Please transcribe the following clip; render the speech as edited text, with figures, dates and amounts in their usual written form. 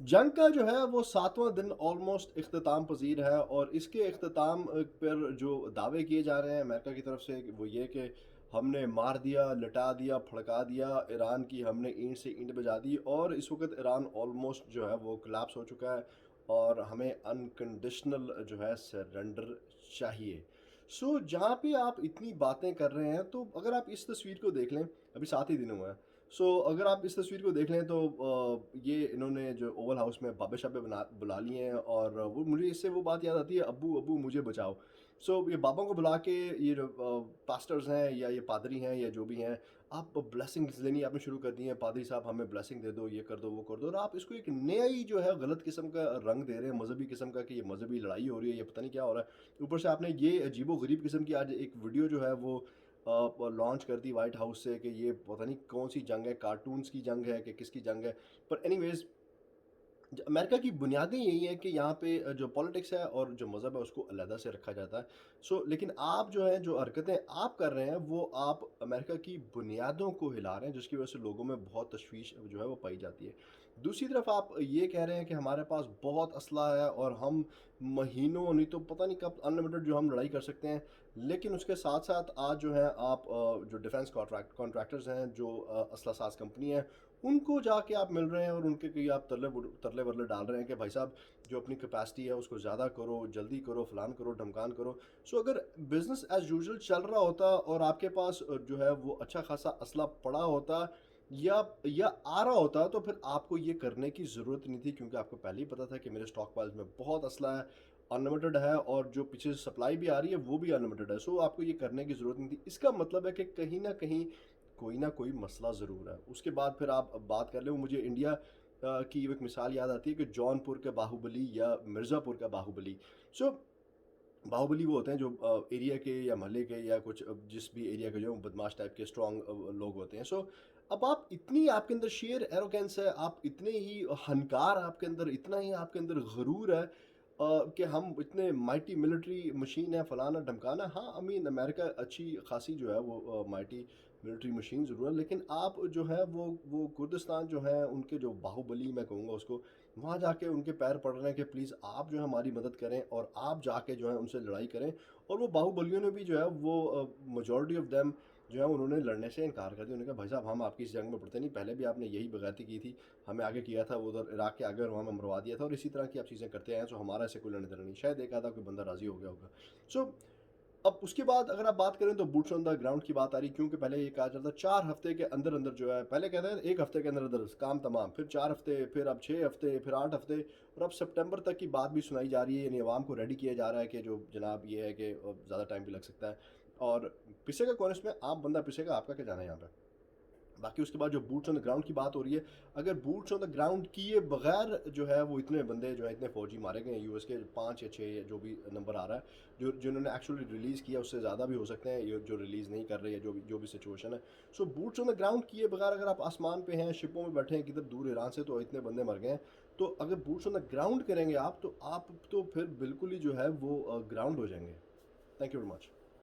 जंग का जो है वो 7वां दिन ऑलमोस्ट इख्तिताम पज़ीर है, और इसके इख्तिताम पर जो दावे किए जा रहे हैं अमेरिका की तरफ से वो ये कि हमने मार दिया, लटा दिया, भड़का दिया, ईरान की हमने ईंट से ईंट बजा दी, और इस वक़्त ईरान ऑलमोस्ट जो है वो कोलैप्स हो चुका है और हमें अनकंडीशनल जो है सरेंडर चाहिए। सो जहाँ पे आप इतनी बातें कर रहे हैं, तो अगर आप इस तस्वीर को देख लें, अभी 7 ही दिन हुए हैं। अगर आप इस तस्वीर को देख लें तो ये इन्होंने जो ओवल हाउस में बाबे-शाबे बना बुला लिए हैं, और वो मुझे इससे वो बात याद आती है, अब्बू, अब्बू मुझे बचाओ। ये बाबा को बुला के ये जो पास्टर्स हैं या ये पादरी हैं या जो भी हैं, आप ब्लेसिंग्स लेनी आपने शुरू कर दी हैं, पादरी साहब हमें ब्लेसिंग दे दो, ये कर दो, वो कर दो, और आप इसको एक नया ही जो है गलत किस्म का रंग दे रहे हैं, मज़हबी किस्म का, कि ये मज़हबी लड़ाई हो रही है, ये पता नहीं क्या हो रहा है। ऊपर से आपने ये अजीबो-गरीब किस्म की आज एक वीडियो जो है वो लॉन्च कर दी व्हाइट हाउस से, कि ये पता नहीं कौन-सी जंग है, कार्टून्स की जंग है कि किसकी जंग है। पर एनीवेज़, अमेरिका की बुनियादें यही हैं कि यहाँ पे जो पॉलिटिक्स है और जो मज़हब है उसको अलहदा से रखा जाता है। लेकिन आप जो है जो हरकतें आप कर रहे हैं वो आप अमेरिका की बुनियादों को हिला रहे हैं, जिसकी वजह से लोगों में बहुत तशवीश जो है वो पाई जाती है। दूसरी तरफ आप ये कह रहे हैं कि हमारे पास बहुत असला है और हम महीनों नहीं तो पता नहीं कब अनलिमिटेड जो हम लड़ाई कर सकते हैं। लेकिन उसके साथ-साथ आज जो है आप जो डिफेंस कॉन्ट्रैक्टर्स हैं, जो असला साज़ कंपनी है, उनको जाके आप मिल रहे हैं और उनके कहीं आप तरले-वरले डाल रहे हैं कि भाई साहब, जो अपनी कैपेसिटी है उसको ज़्यादा करो, जल्दी करो, फलान करो, ढमकान करो। अगर बिज़नेस एज़ यूजुअल चल रहा होता और आपके पास जो है वो अच्छा खासा असला पड़ा होता या आ रहा होता, तो फिर आपको ये करने की ज़रूरत नहीं थी, क्योंकि आपको पहले ही पता था कि मेरे स्टॉक पाइल्स में बहुत असला है, अनलिमिटेड है, और जो पीछे से सप्लाई भी आ रही है वो भी अनलिमिटेड है। आपको ये करने की ज़रूरत नहीं थी। इसका मतलब है कि कहीं न कहीं कोई ना कोई मसला ज़रूर है। उसके बाद फिर आप बात कर लें, वो मुझे इंडिया की एक मिसाल याद आती है कि जौनपुर के बाहुबली या मिर्ज़ापुर का बाहुबली। सो बाहुबली वो होते हैं जो एरिया के या मोहल्ले के या कुछ जिस भी एरिया के जो बदमाश टाइप के स्ट्रॉन्ग लोग होते हैं। अब आप इतनी आपके अंदर शेयर एरोगेंस है, आप इतने ही हंकार आपके अंदर, इतना ही आपके अंदर गुरूर है कि हम इतने माइटी मिलिट्री मशीन है, फलाना ढमकाना। हाँ, आई मीन अमेरिका अच्छी खासी जो है वो माइटी मिलिट्री मशीन ज़रूर है, लेकिन आप जो है वो कुर्दिस्तान जो है उनके जो बाहुबली मैं कहूँगा उसको, वहाँ जाके उनके पैर पड़ रहे हैं कि प्लीज़ आप जो है हमारी मदद करें और आप जाके जो है उनसे लड़ाई करें। और वो बाहुबलियों ने भी जो है वो मेजॉरिटी ऑफ देम जो है उन्होंने लड़ने से इनकार कर दिया। उन्होंने कहा भाई साहब, हम आपकी इस जंग में पड़ते नहीं, पहले भी आपने यही बगावती की थी, हमें आगे किया था, वो उधर इराक के आगे और वहाँ में मरवा दिया था, और इसी तरह की आप चीज़ें करते आए हैं, हमारा ऐसे कोई लेना देना नहीं। शायद एक आधा कोई बंदा राज़ी हो गया होगा। सो अब उसके बाद अगर आप बात करें तो बूट्स ऑन द ग्राउंड की बात आ रही, क्योंकि पहले ये कहा जाता था 4 हफ्ते के अंदर-अंदर जो है, पहले कहते हैं 1 हफ्ते के अंदर-अंदर काम तमाम, फिर 4 हफ्ते, फिर अब 6 हफ्ते, फिर 8 हफ्ते, और अब सितंबर तक की बात भी सुनाई जा रही है, यानी अवाम को रेडी किया जा रहा है कि जो जनाब ये है कि ज़्यादा टाइम भी लग सकता है, और पिसेगा कौन इसमें? आम बंदा पिसेगा, आपका क्या जाना है यहाँ पे? बाकी उसके बाद जो बूट्स ऑन द ग्राउंड की बात हो रही है, अगर बूट्स ऑन द ग्राउंड किए बगैर जो है वो इतने बंदे जो है, इतने फौजी मारे गए हैं यूएस के, 5 या 6 या जो भी नंबर आ रहा है, जो जिन्होंने एक्चुअली रिलीज़ किया उससे ज़्यादा भी हो सकते हैं, ये जो रिलीज़ नहीं कर रहे हैं, जो भी सिचुएशन है। बूट्स ऑन द ग्राउंड किए बगैर अगर आप आसमान पे हैं, शिपों में बैठे हैं किधर दूर ईरान से, तो इतने बंदे मर गए हैं। तो अगर बूट्स ऑन द ग्राउंड करेंगे आप तो फिर बिल्कुल ही जो है वो ग्राउंड हो जाएंगे। Thank you very much.